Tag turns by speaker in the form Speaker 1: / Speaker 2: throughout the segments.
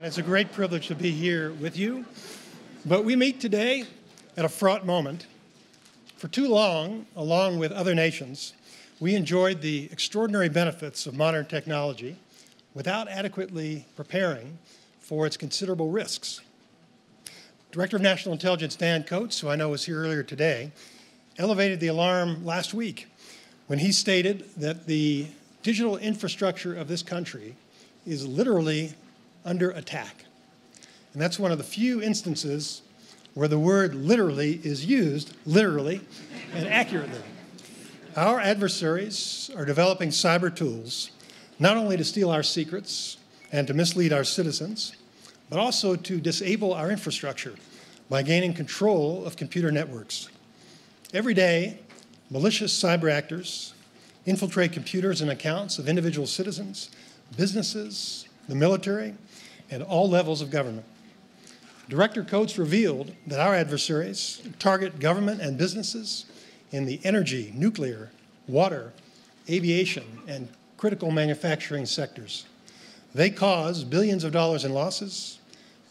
Speaker 1: It's a great privilege to be here with you, but we meet today at a fraught moment. For too long, along with other nations, we enjoyed the extraordinary benefits of modern technology without adequately preparing for its considerable risks. Director of National Intelligence Dan Coates, who I know was here earlier today, elevated the alarm last week when he stated that the digital infrastructure of this country is literally under attack. And that's one of the few instances where the word literally is used literally and accurately. Our adversaries are developing cyber tools not only to steal our secrets and to mislead our citizens, but also to disable our infrastructure by gaining control of computer networks. Every day, malicious cyber actors infiltrate computers and accounts of individual citizens, businesses, the military, and all levels of government. Director Coates revealed that our adversaries target government and businesses in the energy, nuclear, water, aviation, and critical manufacturing sectors. They cause billions of dollars in losses,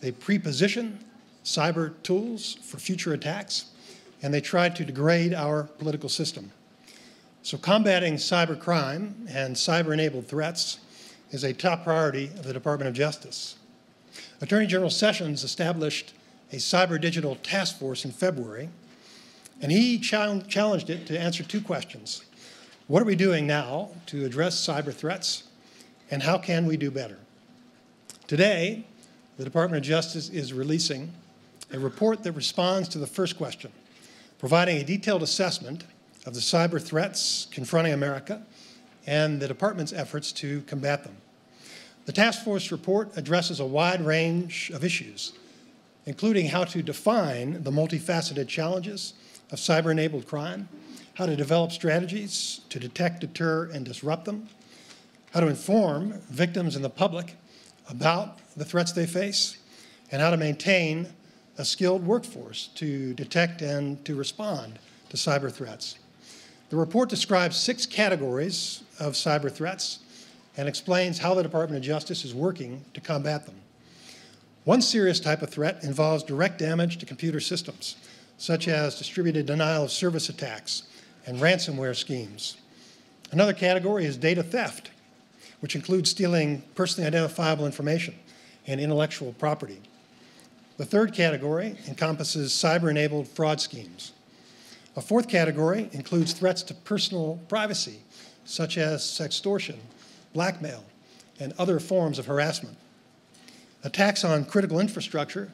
Speaker 1: they pre-position cyber tools for future attacks, and they try to degrade our political system. So combating cyber crime and cyber-enabled threats is a top priority of the Department of Justice. Attorney General Sessions established a cyber digital task force in February, and he challenged it to answer two questions. What are we doing now to address cyber threats, and how can we do better? Today, the Department of Justice is releasing a report that responds to the first question, providing a detailed assessment of the cyber threats confronting America and the department's efforts to combat them. The task force report addresses a wide range of issues, including how to define the multifaceted challenges of cyber-enabled crime, how to develop strategies to detect, deter, and disrupt them, how to inform victims and the public about the threats they face, and how to maintain a skilled workforce to detect and to respond to cyber threats. The report describes 6 categories of cyber threats and explains how the Department of Justice is working to combat them. One serious type of threat involves direct damage to computer systems, such as distributed denial of service attacks and ransomware schemes. Another category is data theft, which includes stealing personally identifiable information and intellectual property. The third category encompasses cyber-enabled fraud schemes. A fourth category includes threats to personal privacy, such as sextortion, blackmail, and other forms of harassment. Attacks on critical infrastructure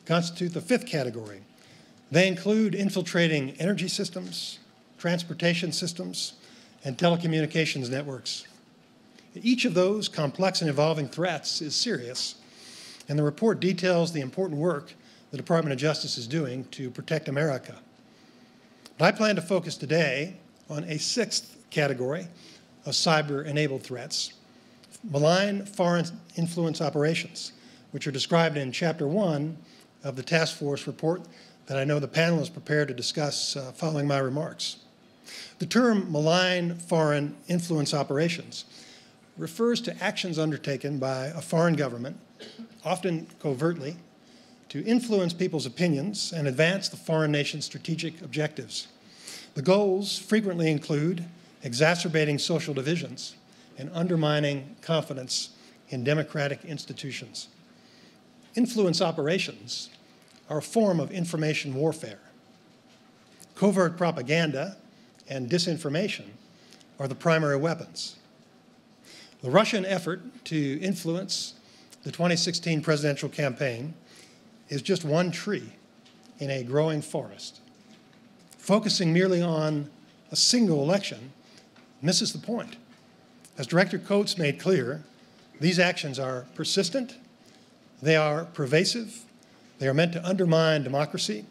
Speaker 1: constitute the fifth category. They include infiltrating energy systems, transportation systems, and telecommunications networks. Each of those complex and evolving threats is serious, and the report details the important work the Department of Justice is doing to protect America. But I plan to focus today on a sixth category of cyber-enabled threats, malign foreign influence operations, which are described in Chapter 1 of the task force report that I know the panel is prepared to discuss following my remarks. The term malign foreign influence operations refers to actions undertaken by a foreign government, often covertly, to influence people's opinions and advance the foreign nation's strategic objectives. The goals frequently include exacerbating social divisions and undermining confidence in democratic institutions. Influence operations are a form of information warfare. Covert propaganda and disinformation are the primary weapons. The Russian effort to influence the 2016 presidential campaign is just one tree in a growing forest. Focusing merely on a single election misses the point. As Director Coates made clear, these actions are persistent, they are pervasive, they are meant to undermine democracy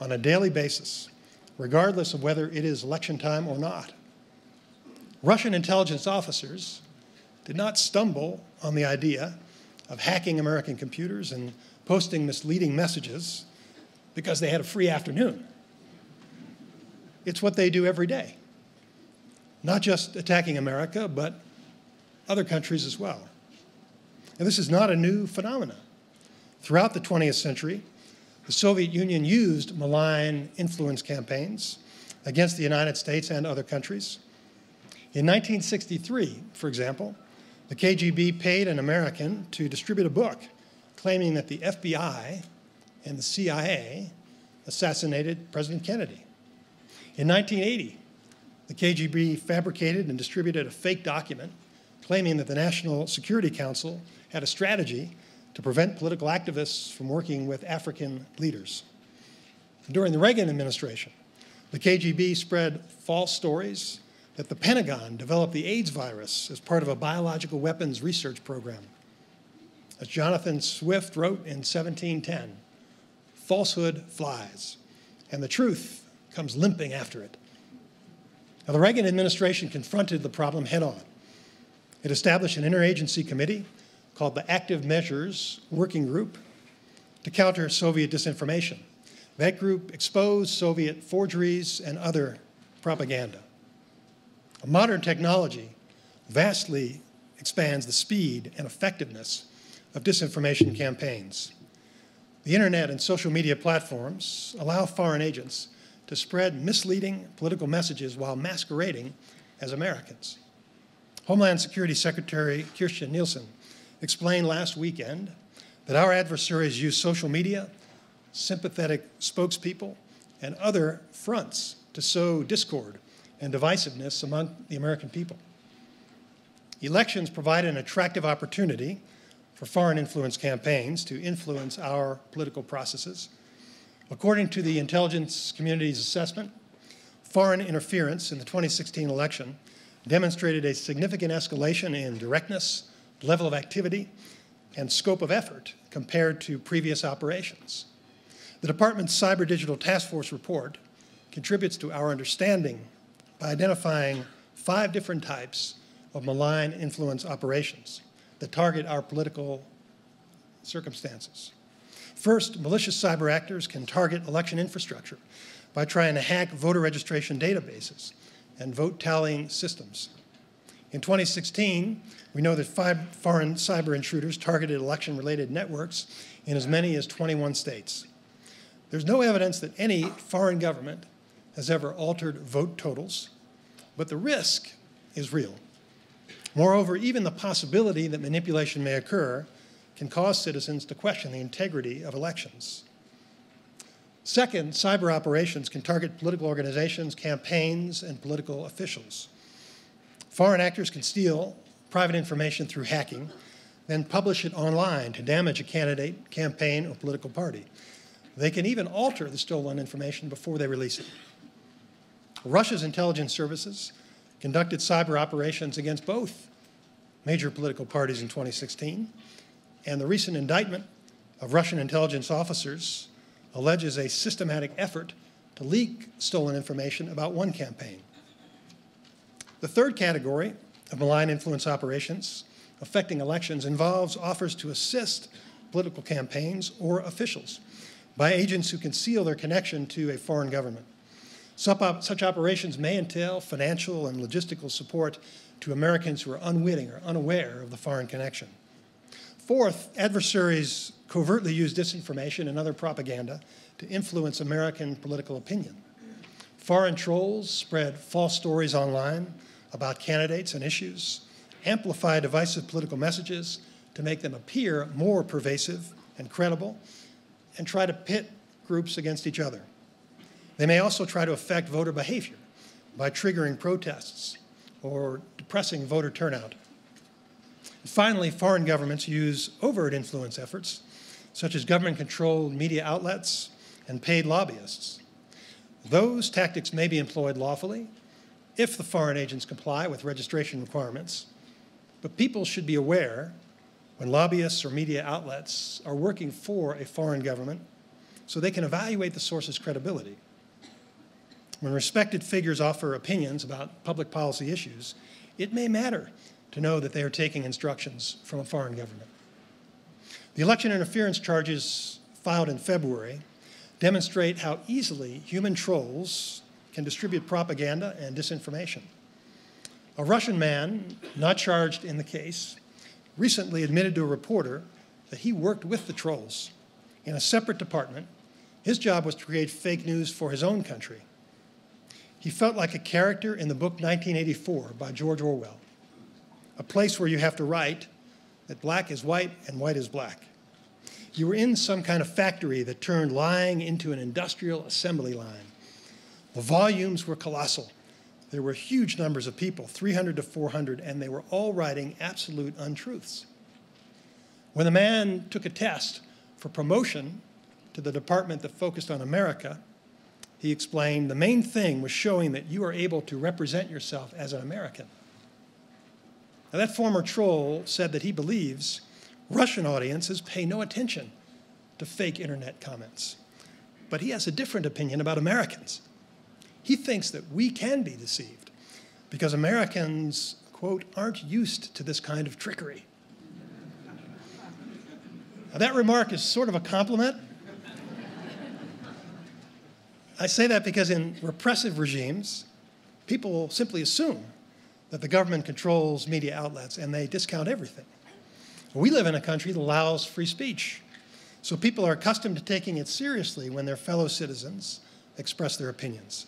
Speaker 1: on a daily basis, regardless of whether it is election time or not. Russian intelligence officers did not stumble on the idea of hacking American computers and posting misleading messages because they had a free afternoon. It's what they do every day. Not just attacking America, but other countries as well. And this is not a new phenomenon. Throughout the 20th century, the Soviet Union used malign influence campaigns against the United States and other countries. In 1963, for example, the KGB paid an American to distribute a book claiming that the FBI and the CIA assassinated President Kennedy. In 1980, the KGB fabricated and distributed a fake document claiming that the National Security Council had a strategy to prevent political activists from working with African leaders. During the Reagan administration, the KGB spread false stories that the Pentagon developed the AIDS virus as part of a biological weapons research program. As Jonathan Swift wrote in 1710, falsehood flies, and the truth comes limping after it. Now, the Reagan administration confronted the problem head-on. It established an interagency committee called the Active Measures Working Group to counter Soviet disinformation. That group exposed Soviet forgeries and other propaganda. Modern technology vastly expands the speed and effectiveness of disinformation campaigns. The internet and social media platforms allow foreign agents to spread misleading political messages while masquerading as Americans. Homeland Security Secretary Kirstjen Nielsen explained last weekend that our adversaries use social media, sympathetic spokespeople, and other fronts to sow discord and divisiveness among the American people. Elections provide an attractive opportunity for foreign influence campaigns to influence our political processes. According to the intelligence community's assessment, foreign interference in the 2016 election demonstrated a significant escalation in directness, level of activity, and scope of effort compared to previous operations. The Department's Cyber Digital Task Force report contributes to our understanding by identifying 5 different types of malign influence operations that target our political circumstances. First, malicious cyber actors can target election infrastructure by trying to hack voter registration databases and vote tallying systems. In 2016, we know that 5 foreign cyber intruders targeted election-related networks in as many as 21 states. There's no evidence that any foreign government has ever altered vote totals, but the risk is real. Moreover, even the possibility that manipulation may occur can cause citizens to question the integrity of elections. Second, cyber operations can target political organizations, campaigns, and political officials. Foreign actors can steal private information through hacking, then publish it online to damage a candidate, campaign, or political party. They can even alter the stolen information before they release it. Russia's intelligence services conducted cyber operations against both major political parties in 2016, and the recent indictment of Russian intelligence officers alleges a systematic effort to leak stolen information about one campaign. The third category of malign influence operations affecting elections involves offers to assist political campaigns or officials by agents who conceal their connection to a foreign government. Such operations may entail financial and logistical support to Americans who are unwitting or unaware of the foreign connection. Fourth, adversaries covertly use disinformation and other propaganda to influence American political opinion. Foreign trolls spread false stories online about candidates and issues, amplify divisive political messages to make them appear more pervasive and credible, and try to pit groups against each other. They may also try to affect voter behavior by triggering protests or depressing voter turnout. Finally, foreign governments use overt influence efforts, such as government-controlled media outlets and paid lobbyists. Those tactics may be employed lawfully if the foreign agents comply with registration requirements, but people should be aware when lobbyists or media outlets are working for a foreign government so they can evaluate the source's credibility. When respected figures offer opinions about public policy issues, it may matter to know that they are taking instructions from a foreign government. The election interference charges filed in February demonstrate how easily human trolls can distribute propaganda and disinformation. A Russian man, not charged in the case, recently admitted to a reporter that he worked with the trolls in a separate department. His job was to create fake news for his own country. He felt like a character in the book 1984 by George Orwell, a place where you have to write that black is white and white is black. You were in some kind of factory that turned lying into an industrial assembly line. The volumes were colossal. There were huge numbers of people, 300 to 400, and they were all writing absolute untruths. When the man took a test for promotion to the department that focused on America, he explained the main thing was showing that you are able to represent yourself as an American. Now, that former troll said that he believes Russian audiences pay no attention to fake internet comments. But he has a different opinion about Americans. He thinks that we can be deceived because Americans, quote, aren't used to this kind of trickery. Now, that remark is sort of a compliment. I say that because in repressive regimes, people simply assume that the government controls media outlets and they discount everything. We live in a country that allows free speech, so people are accustomed to taking it seriously when their fellow citizens express their opinions.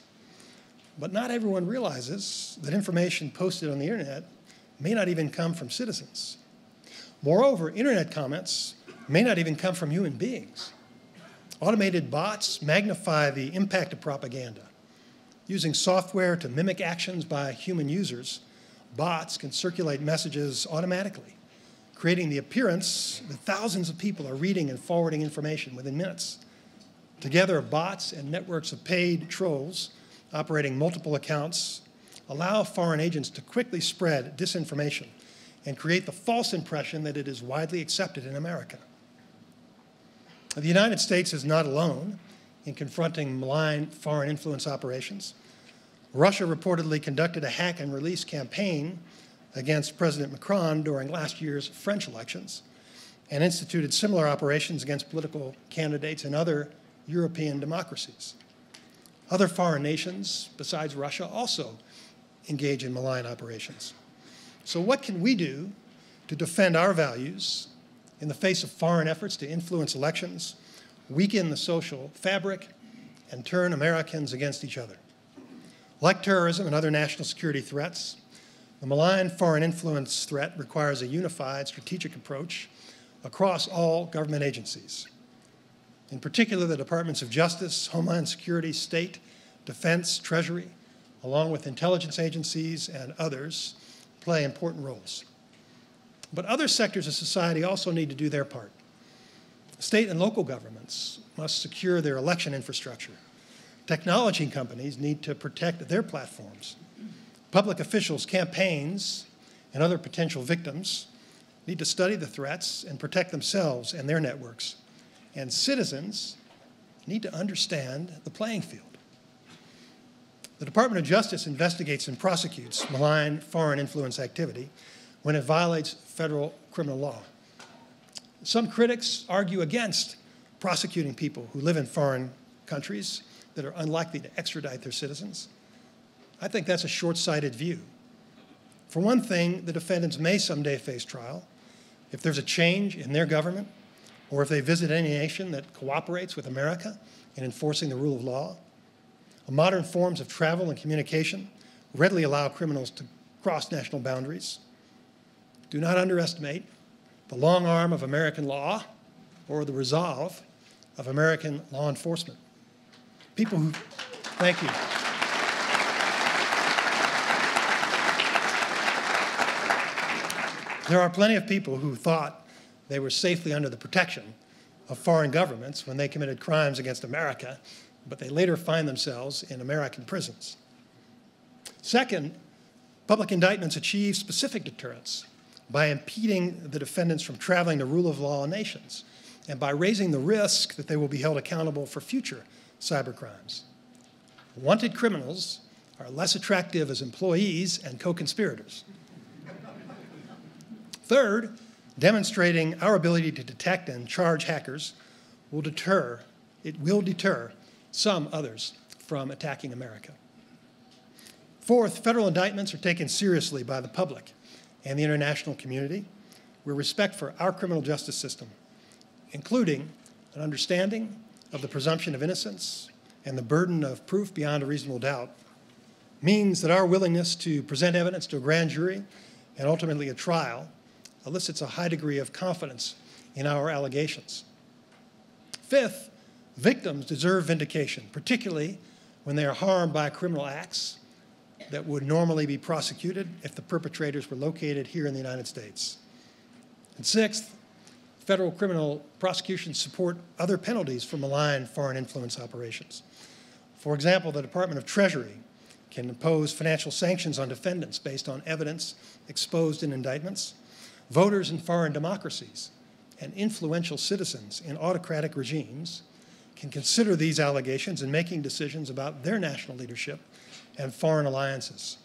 Speaker 1: But not everyone realizes that information posted on the internet may not even come from citizens. Moreover, internet comments may not even come from human beings. Automated bots magnify the impact of propaganda. Using software to mimic actions by human users, bots can circulate messages automatically, creating the appearance that thousands of people are reading and forwarding information within minutes. Together, bots and networks of paid trolls operating multiple accounts allow foreign agents to quickly spread disinformation and create the false impression that it is widely accepted in America. The United States is not alone in confronting malign foreign influence operations. Russia reportedly conducted a hack and release campaign against President Macron during last year's French elections and instituted similar operations against political candidates in other European democracies. Other foreign nations, besides Russia, also engage in malign operations. So what can we do to defend our values in the face of foreign efforts to influence elections, weaken the social fabric, and turn Americans against each other? Like terrorism and other national security threats, the malign foreign influence threat requires a unified strategic approach across all government agencies. In particular, the Departments of Justice, Homeland Security, State, Defense, Treasury, along with intelligence agencies and others, play important roles. But other sectors of society also need to do their part. State and local governments must secure their election infrastructure. Technology companies need to protect their platforms. Public officials, campaigns, and other potential victims need to study the threats and protect themselves and their networks. And citizens need to understand the playing field. The Department of Justice investigates and prosecutes malign foreign influence activity when it violates federal criminal law. Some critics argue against prosecuting people who live in foreign countries that are unlikely to extradite their citizens. I think that's a short-sighted view. For one thing, the defendants may someday face trial if there's a change in their government or if they visit any nation that cooperates with America in enforcing the rule of law. Modern forms of travel and communication readily allow criminals to cross national boundaries. Do not underestimate the long arm of American law or the resolve of American law enforcement. People who, thank you. There are plenty of people who thought they were safely under the protection of foreign governments when they committed crimes against America, but they later find themselves in American prisons. Second, public indictments achieve specific deterrence by impeding the defendants from traveling to rule of law nations and by raising the risk that they will be held accountable for future cybercrimes. Wanted criminals are less attractive as employees and co-conspirators. Third, demonstrating our ability to detect and charge hackers will deter some others from attacking America. Fourth, federal indictments are taken seriously by the public and the international community, where respect for our criminal justice system including an understanding of the presumption of innocence and the burden of proof beyond a reasonable doubt, means that our willingness to present evidence to a grand jury and ultimately a trial elicits a high degree of confidence in our allegations. Fifth, victims deserve vindication, particularly when they are harmed by criminal acts that would normally be prosecuted if the perpetrators were located here in the United States. And sixth, federal criminal prosecutions support other penalties for malign foreign influence operations. For example, the Department of Treasury can impose financial sanctions on defendants based on evidence exposed in indictments. Voters in foreign democracies and influential citizens in autocratic regimes can consider these allegations in making decisions about their national leadership and foreign alliances.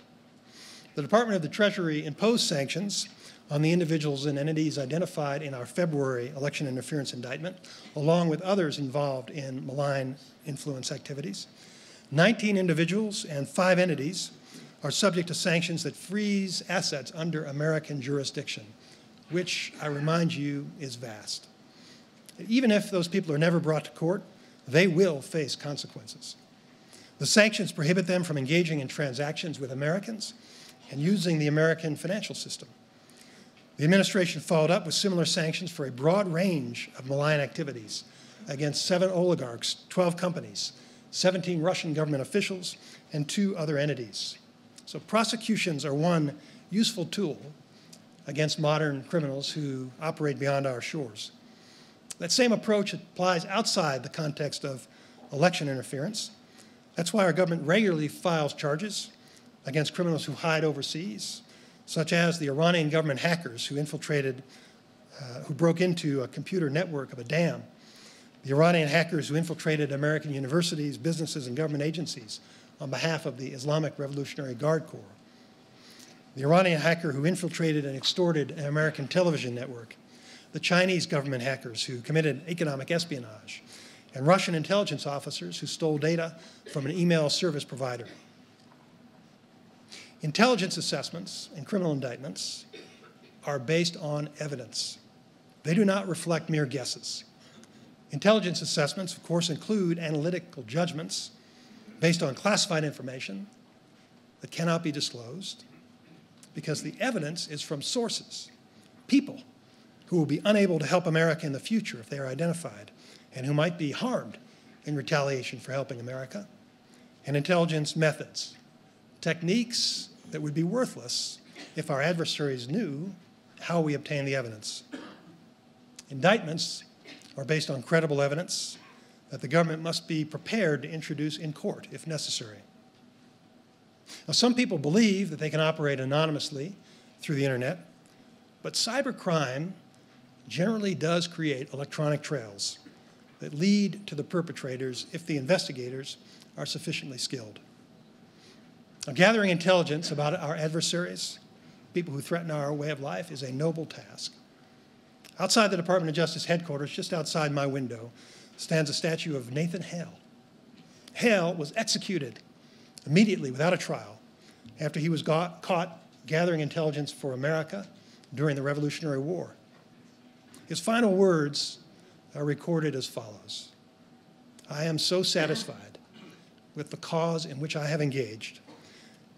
Speaker 1: The Department of the Treasury imposed sanctions on the individuals and entities identified in our February election interference indictment, along with others involved in malign influence activities. 19 individuals and 5 entities are subject to sanctions that freeze assets under American jurisdiction, which, I remind you, is vast. Even if those people are never brought to court, they will face consequences. The sanctions prohibit them from engaging in transactions with Americans and using the American financial system. The administration followed up with similar sanctions for a broad range of malign activities against 7 oligarchs, 12 companies, 17 Russian government officials, and 2 other entities. So prosecutions are one useful tool against modern criminals who operate beyond our shores. That same approach applies outside the context of election interference. That's why our government regularly files charges against criminals who hide overseas, such as the Iranian government hackers who broke into a computer network of a dam, the Iranian hackers who infiltrated American universities, businesses, and government agencies on behalf of the Islamic Revolutionary Guard Corps, the Iranian hacker who infiltrated and extorted an American television network, the Chinese government hackers who committed economic espionage, and Russian intelligence officers who stole data from an email service provider. Intelligence assessments and criminal indictments are based on evidence. They do not reflect mere guesses. Intelligence assessments, of course, include analytical judgments based on classified information that cannot be disclosed because the evidence is from sources, people who will be unable to help America in the future if they are identified and who might be harmed in retaliation for helping America, and intelligence methods, techniques that would be worthless if our adversaries knew how we obtain the evidence. Indictments are based on credible evidence that the government must be prepared to introduce in court if necessary. Now, some people believe that they can operate anonymously through the internet, but cybercrime generally does create electronic trails that lead to the perpetrators if the investigators are sufficiently skilled. Now, gathering intelligence about our adversaries, people who threaten our way of life, is a noble task. Outside the Department of Justice headquarters, just outside my window, stands a statue of Nathan Hale. Hale was executed immediately without a trial after he was caught gathering intelligence for America during the Revolutionary War. His final words are recorded as follows: "I am so satisfied with the cause in which I have engaged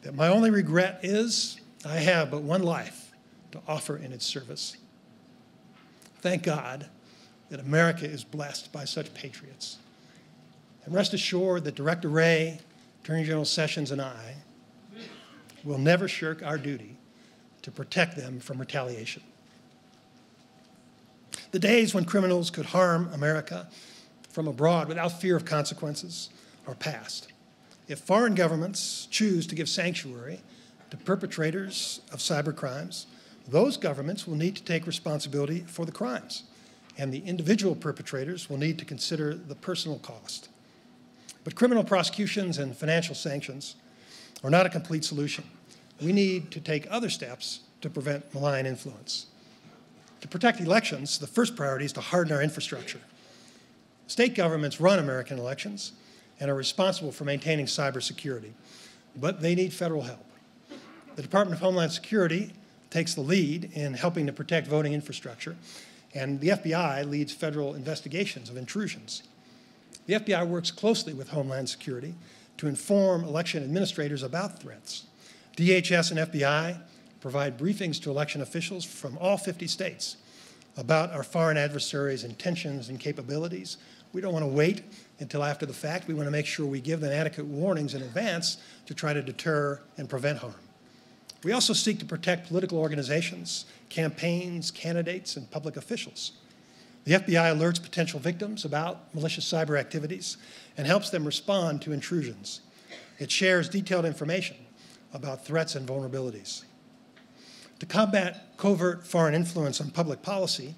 Speaker 1: that my only regret is I have but one life to offer in its service." Thank God that America is blessed by such patriots. And rest assured that Director Wray, Attorney General Sessions, and I will never shirk our duty to protect them from retaliation. The days when criminals could harm America from abroad without fear of consequences are past. If foreign governments choose to give sanctuary to perpetrators of cybercrimes, those governments will need to take responsibility for the crimes, and the individual perpetrators will need to consider the personal cost. But criminal prosecutions and financial sanctions are not a complete solution. We need to take other steps to prevent malign influence. To protect elections, the first priority is to harden our infrastructure. State governments run American elections and are responsible for maintaining cybersecurity, but they need federal help. The Department of Homeland Security takes the lead in helping to protect voting infrastructure, and the FBI leads federal investigations of intrusions. The FBI works closely with Homeland Security to inform election administrators about threats. DHS and FBI provide briefings to election officials from all 50 states about our foreign adversaries' intentions and capabilities. We don't want to wait until after the fact. We want to make sure we give them adequate warnings in advance to try to deter and prevent harm. We also seek to protect political organizations, campaigns, candidates, and public officials. The FBI alerts potential victims about malicious cyber activities and helps them respond to intrusions. It shares detailed information about threats and vulnerabilities. To combat covert foreign influence on public policy,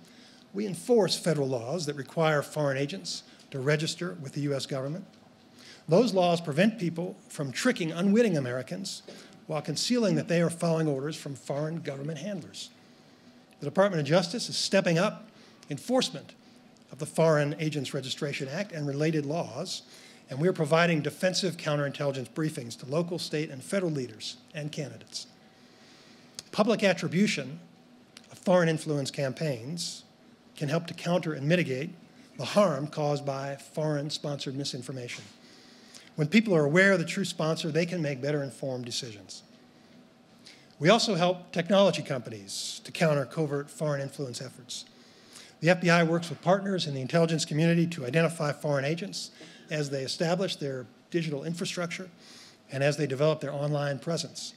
Speaker 1: we enforce federal laws that require foreign agents to register with the U.S. government. Those laws prevent people from tricking unwitting Americans while concealing that they are following orders from foreign government handlers. The Department of Justice is stepping up enforcement of the Foreign Agents Registration Act and related laws, and we are providing defensive counterintelligence briefings to local, state, and federal leaders and candidates. Public attribution of foreign influence campaigns can help to counter and mitigate the harm caused by foreign-sponsored misinformation. When people are aware of the true sponsor, they can make better informed decisions. We also help technology companies to counter covert foreign influence efforts. The FBI works with partners in the intelligence community to identify foreign agents as they establish their digital infrastructure and as they develop their online presence.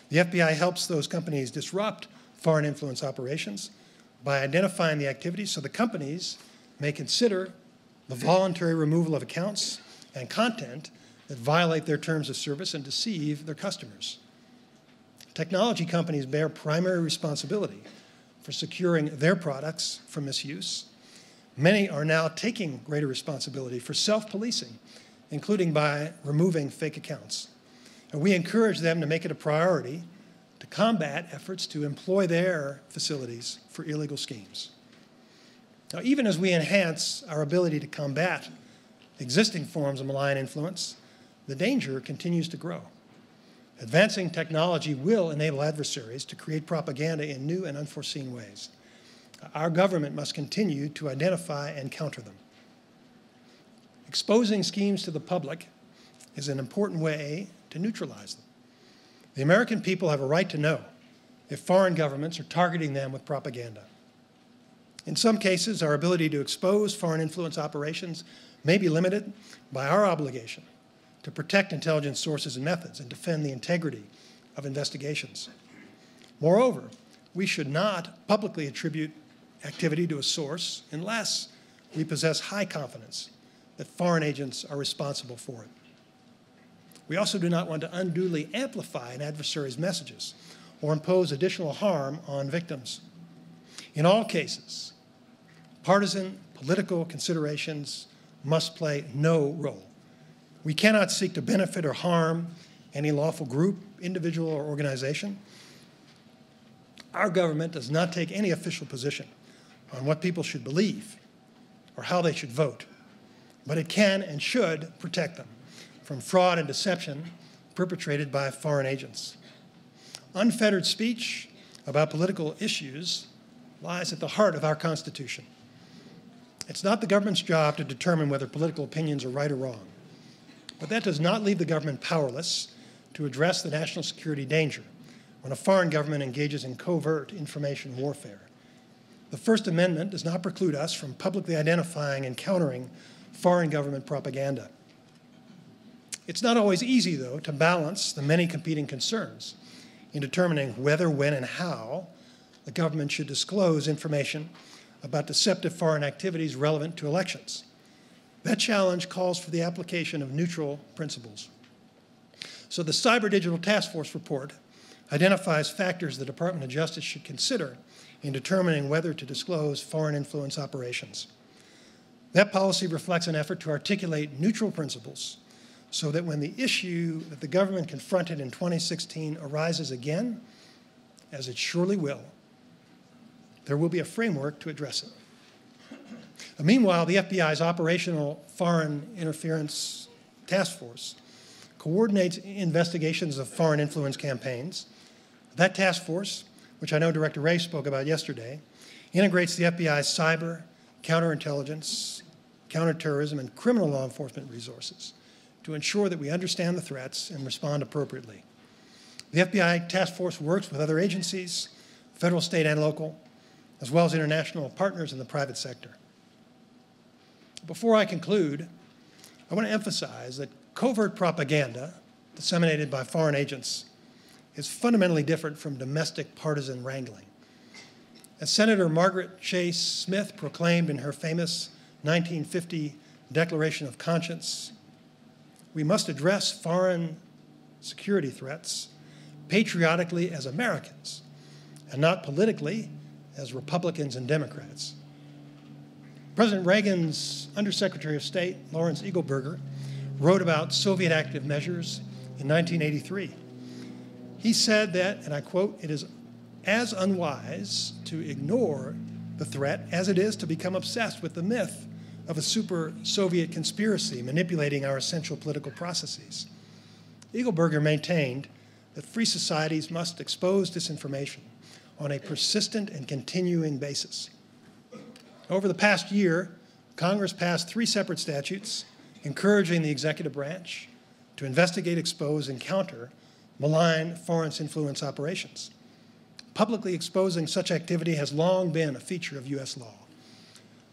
Speaker 1: The FBI helps those companies disrupt foreign influence operations by identifying the activities so the companies may consider the voluntary removal of accounts and content that violate their terms of service and deceive their customers. Technology companies bear primary responsibility for securing their products from misuse. Many are now taking greater responsibility for self-policing, including by removing fake accounts. And we encourage them to make it a priority to combat efforts to employ their facilities for illegal schemes. Now, even as we enhance our ability to combat existing forms of malign influence, the danger continues to grow. Advancing technology will enable adversaries to create propaganda in new and unforeseen ways. Our government must continue to identify and counter them. Exposing schemes to the public is an important way to neutralize them. The American people have a right to know if foreign governments are targeting them with propaganda. In some cases, our ability to expose foreign influence operations may be limited by our obligation to protect intelligence sources and methods and defend the integrity of investigations. Moreover, we should not publicly attribute activity to a source unless we possess high confidence that foreign agents are responsible for it. We also do not want to unduly amplify an adversary's messages or impose additional harm on victims. In all cases, partisan political considerations must play no role. We cannot seek to benefit or harm any lawful group, individual, or organization. Our government does not take any official position on what people should believe or how they should vote, but it can and should protect them from fraud and deception perpetrated by foreign agents. Unfettered speech about political issues lies at the heart of our Constitution. It's not the government's job to determine whether political opinions are right or wrong, but that does not leave the government powerless to address the national security danger when a foreign government engages in covert information warfare. The First Amendment does not preclude us from publicly identifying and countering foreign government propaganda. It's not always easy, though, to balance the many competing concerns in determining whether, when, and how the government should disclose information about deceptive foreign activities relevant to elections. That challenge calls for the application of neutral principles. So the Cyber Digital Task Force report identifies factors the Department of Justice should consider in determining whether to disclose foreign influence operations. That policy reflects an effort to articulate neutral principles so that when the issue that the government confronted in 2016 arises again, as it surely will, there will be a framework to address it. Meanwhile, the FBI's Operational Foreign Interference Task Force coordinates investigations of foreign influence campaigns. That task force, which I know Director Ray spoke about yesterday, integrates the FBI's cyber, counterintelligence, counterterrorism, and criminal law enforcement resources to ensure that we understand the threats and respond appropriately. The FBI task force works with other agencies, federal, state, and local, as well as international partners in the private sector. Before I conclude, I want to emphasize that covert propaganda disseminated by foreign agents is fundamentally different from domestic partisan wrangling. As Senator Margaret Chase Smith proclaimed in her famous 1950 Declaration of Conscience, we must address foreign security threats patriotically as Americans and not politically as Republicans and Democrats. President Reagan's Undersecretary of State, Lawrence Eagleburger, wrote about Soviet active measures in 1983. He said that, and I quote, "It is as unwise to ignore the threat as it is to become obsessed with the myth of a super Soviet conspiracy manipulating our essential political processes." Eagleburger maintained that free societies must expose disinformation on a persistent and continuing basis. Over the past year, Congress passed 3 separate statutes encouraging the executive branch to investigate, expose, and counter malign foreign influence operations. Publicly exposing such activity has long been a feature of U.S. law.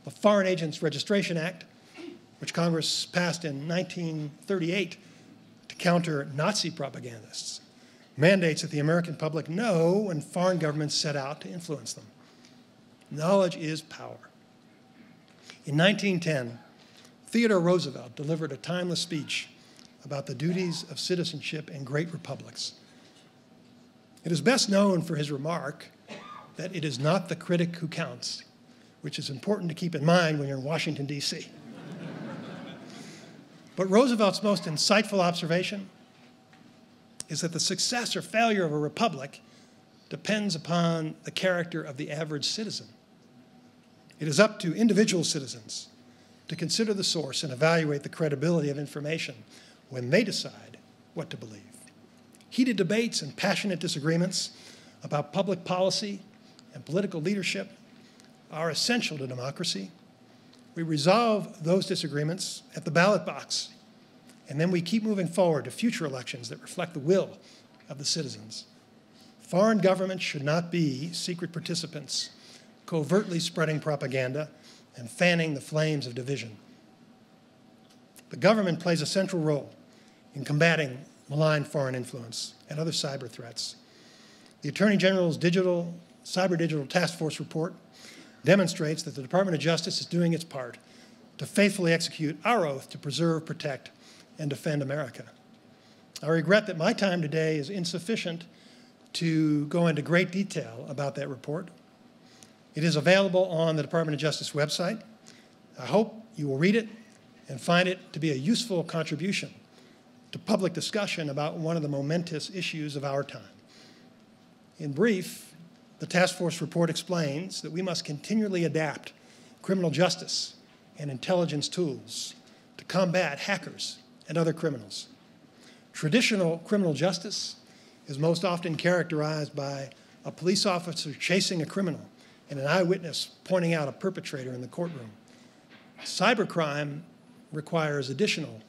Speaker 1: The Foreign Agents Registration Act, which Congress passed in 1938 to counter Nazi propagandists, mandates that the American public know when foreign governments set out to influence them. Knowledge is power. In 1910, Theodore Roosevelt delivered a timeless speech about the duties of citizenship in great republics. It is best known for his remark that it is not the critic who counts, which is important to keep in mind when you're in Washington, D.C. But Roosevelt's most insightful observation is that the success or failure of a republic depends upon the character of the average citizen. It is up to individual citizens to consider the source and evaluate the credibility of information when they decide what to believe. Heated debates and passionate disagreements about public policy and political leadership are essential to democracy. We resolve those disagreements at the ballot box, and then we keep moving forward to future elections that reflect the will of the citizens. Foreign governments should not be secret participants, covertly spreading propaganda and fanning the flames of division. The government plays a central role in combating malign foreign influence and other cyber threats. The Attorney General's Cyber Digital Task Force report demonstrates that the Department of Justice is doing its part to faithfully execute our oath to preserve, protect, and defend America. I regret that my time today is insufficient to go into great detail about that report. It is available on the Department of Justice website. I hope you will read it and find it to be a useful contribution to public discussion about one of the momentous issues of our time. In brief, the task force report explains that we must continually adapt criminal justice and intelligence tools to combat hackers and other criminals. Traditional criminal justice is most often characterized by a police officer chasing a criminal and an eyewitness pointing out a perpetrator in the courtroom. Cybercrime requires additional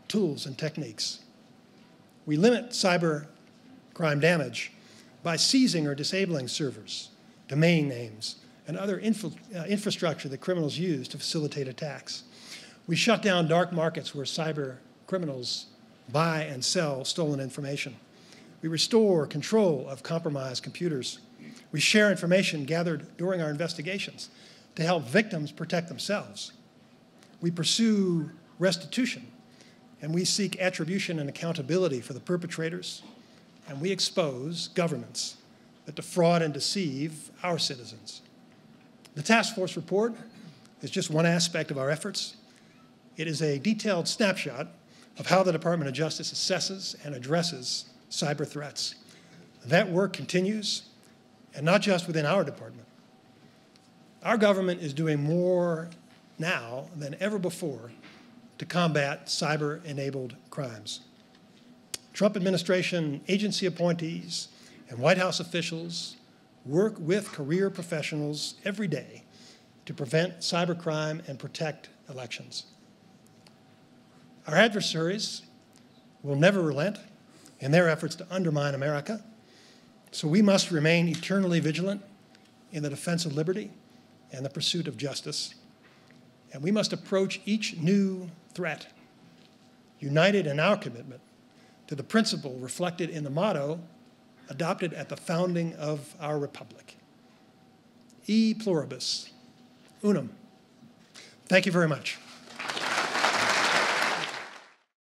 Speaker 1: tools and techniques. We limit cybercrime damage by seizing or disabling servers, domain names, and other infrastructure that criminals use to facilitate attacks. We shut down dark markets where cyber criminals buy and sell stolen information. We restore control of compromised computers. We share information gathered during our investigations to help victims protect themselves. We pursue restitution, and we seek attribution and accountability for the perpetrators, and we expose governments that defraud and deceive our citizens. The task force report is just one aspect of our efforts. It is a detailed snapshot of how the Department of Justice assesses and addresses cyber threats. That work continues, and not just within our department. Our government is doing more now than ever before to combat cyber-enabled crimes. Trump administration agency appointees and White House officials work with career professionals every day to prevent cybercrime and protect elections. Our adversaries will never relent in their efforts to undermine America, so we must remain eternally vigilant in the defense of liberty and the pursuit of justice. And we must approach each new threat united in our commitment to the principle reflected in the motto adopted at the founding of our republic. E pluribus unum. Thank you very much.